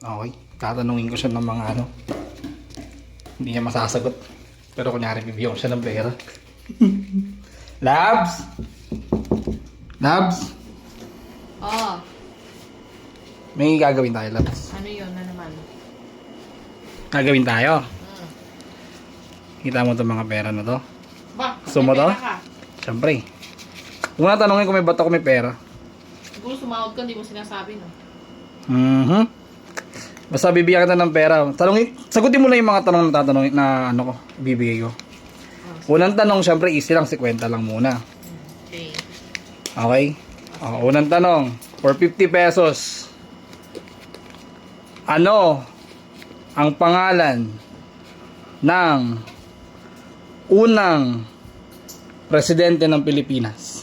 Okay, tatanungin ko siya ng mga ano. Hindi niya masasagot. Pero kunyari bibigyan ko siya ng pera. Labs? Labs? Oh, May gagawin tayo, Labs. ano yun na naman? Gagawin tayo. Hmm. Kita mo itong mga pera na to? Ba, Gusto mo may to? pera ka. Siyempre. Una tanongin kung may ba't ako may pera. Siguro sumahod ka, hindi mo sinasabi, no? Basta bibigyan kita ng pera. Sagutin mo na yung mga tanong na tatanungin na ano ko, bibigay ko. Unang tanong, syempre easy lang, 50 lang muna. Okay. Okay? Unang tanong, for 50 pesos, ano ang pangalan ng unang presidente ng Pilipinas?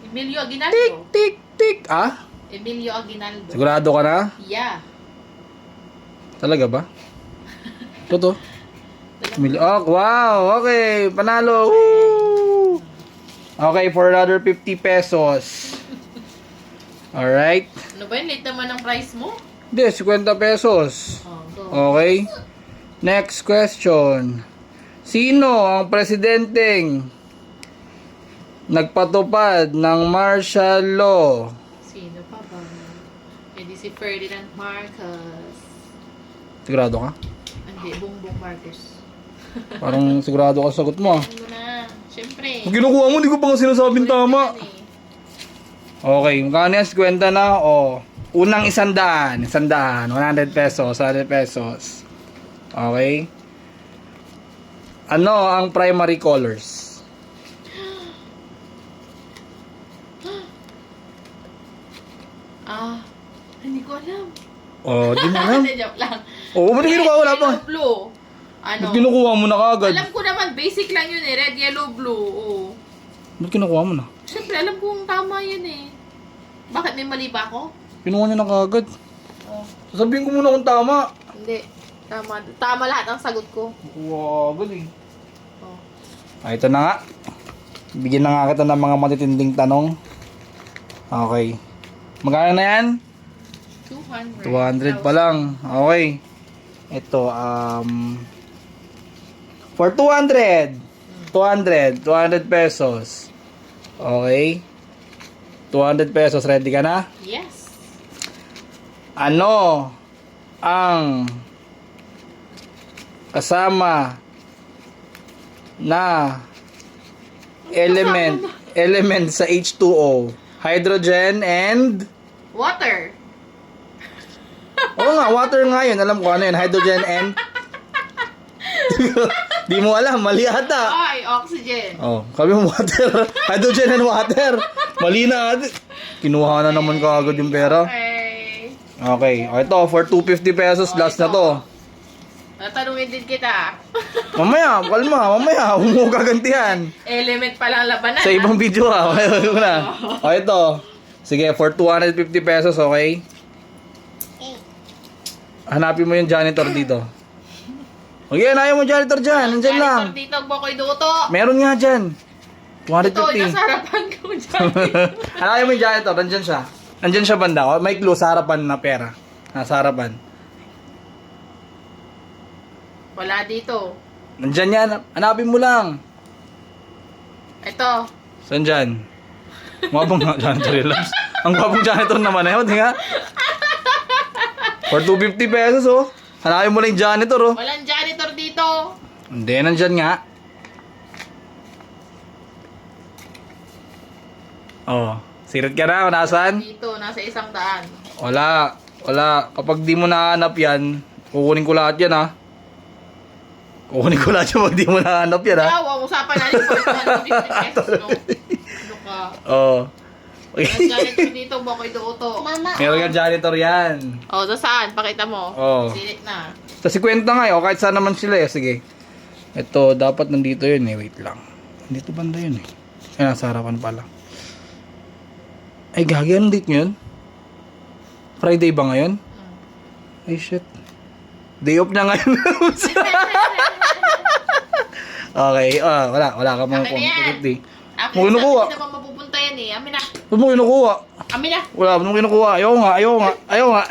Emilio Aguinaldo. Tik, tik, tik. Ah? Emilio Aguinaldo. Sigurado ka na? Yeah. Talaga ba? Totoo? Oh, wow, okay, panalo. Woo! Okay, for another 50 pesos. Alright. Ano ba yun? Late naman ang price mo? Hindi, 50 pesos. Oh, go. Okay. Next question. Sino ang presidenteng nagpatupad ng martial law? Sino pa ba? Hindi si Ferdinand Marcos. Sigurado ka? Hindi, Bongbong Marcos. Parang sigurado ka sa sagot mo. Ano na? Siyempre. Pag kinukuha mo, hindi ko pa nga sinasabing tama. Ulit na yan eh. Okay, magkano yan? 50 na? O, unang 100. 100 pesos. 100 pesos. Okay. Ano ang primary colors? Hindi ko alam. Oh, di mo alam. Hindi, joke lang. Oo, ba't kinukuha? Wala pa. Red, yellow, blue. Ano? Ba't kinukuha mo na kagad? Alam ko naman, basic lang yun eh. Red, yellow, blue. Oo. Ba't kinukuha mo na? Siyempre, alam kong tama yun eh. Bakit may mali ba ako? Kinuha niya na kagad. Oh. Sasabihin ko muna kung tama. Hindi. Tama. Tama lahat ang sagot ko. Wow, galing. Oh. Ito na nga. Bigyan na nga kita ng mga matitinding tanong. Okay. Magkano na yan? 200 200. pa lang. Okay. Ito, for 200 pesos. Okay. 200 pesos. Ready ka na? Yes. Ano ang kasama na element sa H2O? Hydrogen and Water. oo nga, water nga yun. Alam ko ano yun, hydrogen and di mo alam, mali ata. Ay, oxygen. Oh, sabi mo water. Hydrogen and water. Mali na ate. Kinuha na naman kaagad yung pera. Okay. Okay, ito for 250 pesos, last na to. Tatanungin din kita. Mamaya, kalma, mamaya, huwag mo gagantihan. Element pa lang labanan. Sa ibang video ha, okay na. O ito, sige, for 250 pesos, okay? Hanapin mo yung janitor dito. Okay, hanapin mo yung janitor dyan, nandyan lang. Dito, Bokoy Duto. Meron nga dyan. Ito, 250. nasa harapan ko dyan. Hanapin mo yung janitor, nandyan siya. Nandyan siya banda, oh. May clue sa harapan na pera. Nasa harapan. Wala dito. Nandyan yan, hanapin mo lang. Ito. Saan dyan? Mabang nga janitor yun, Labs. Ang gwapong janitor naman na yun, di nga? For 250 pesos, oh. Hanapin mo lang yung janitor, oh. Walang janitor dito. Hindi, nandyan nga. Oh, sirit ka na kung nasaan? Dito, nasa 100. Wala, wala. Kapag di mo nahanap yan, kukunin ko lahat yan, ha. Kukunin ko lahat yan pag di mo nahanap yan, ha. Wow, usapan natin po ito. 150 pesos, no? Ano ka? Oh. Walang janitor dito, Bokoy Duto. Meron nga janitor yan. Oh, so saan? Pakita mo. Oh. Silit na. Sa 50 nga eh, o kahit saan naman sila eh. Sige. Ito, dapat nandito yun eh. Wait lang. Nandito banda yun eh. Ay, nasa harapan pala. Ay, gagi. Anong date yun? Friday ba ngayon? Ay, shit. Day off niya ngayon. Okay. Wala ka mga Akin na yan. 250. Akin Mo kinukuha. Hindi naman mapupunta yan eh. Amin na. Ba't mo kinukuha? Amin na. Wala, ba't mo kinukuha? Ayaw nga.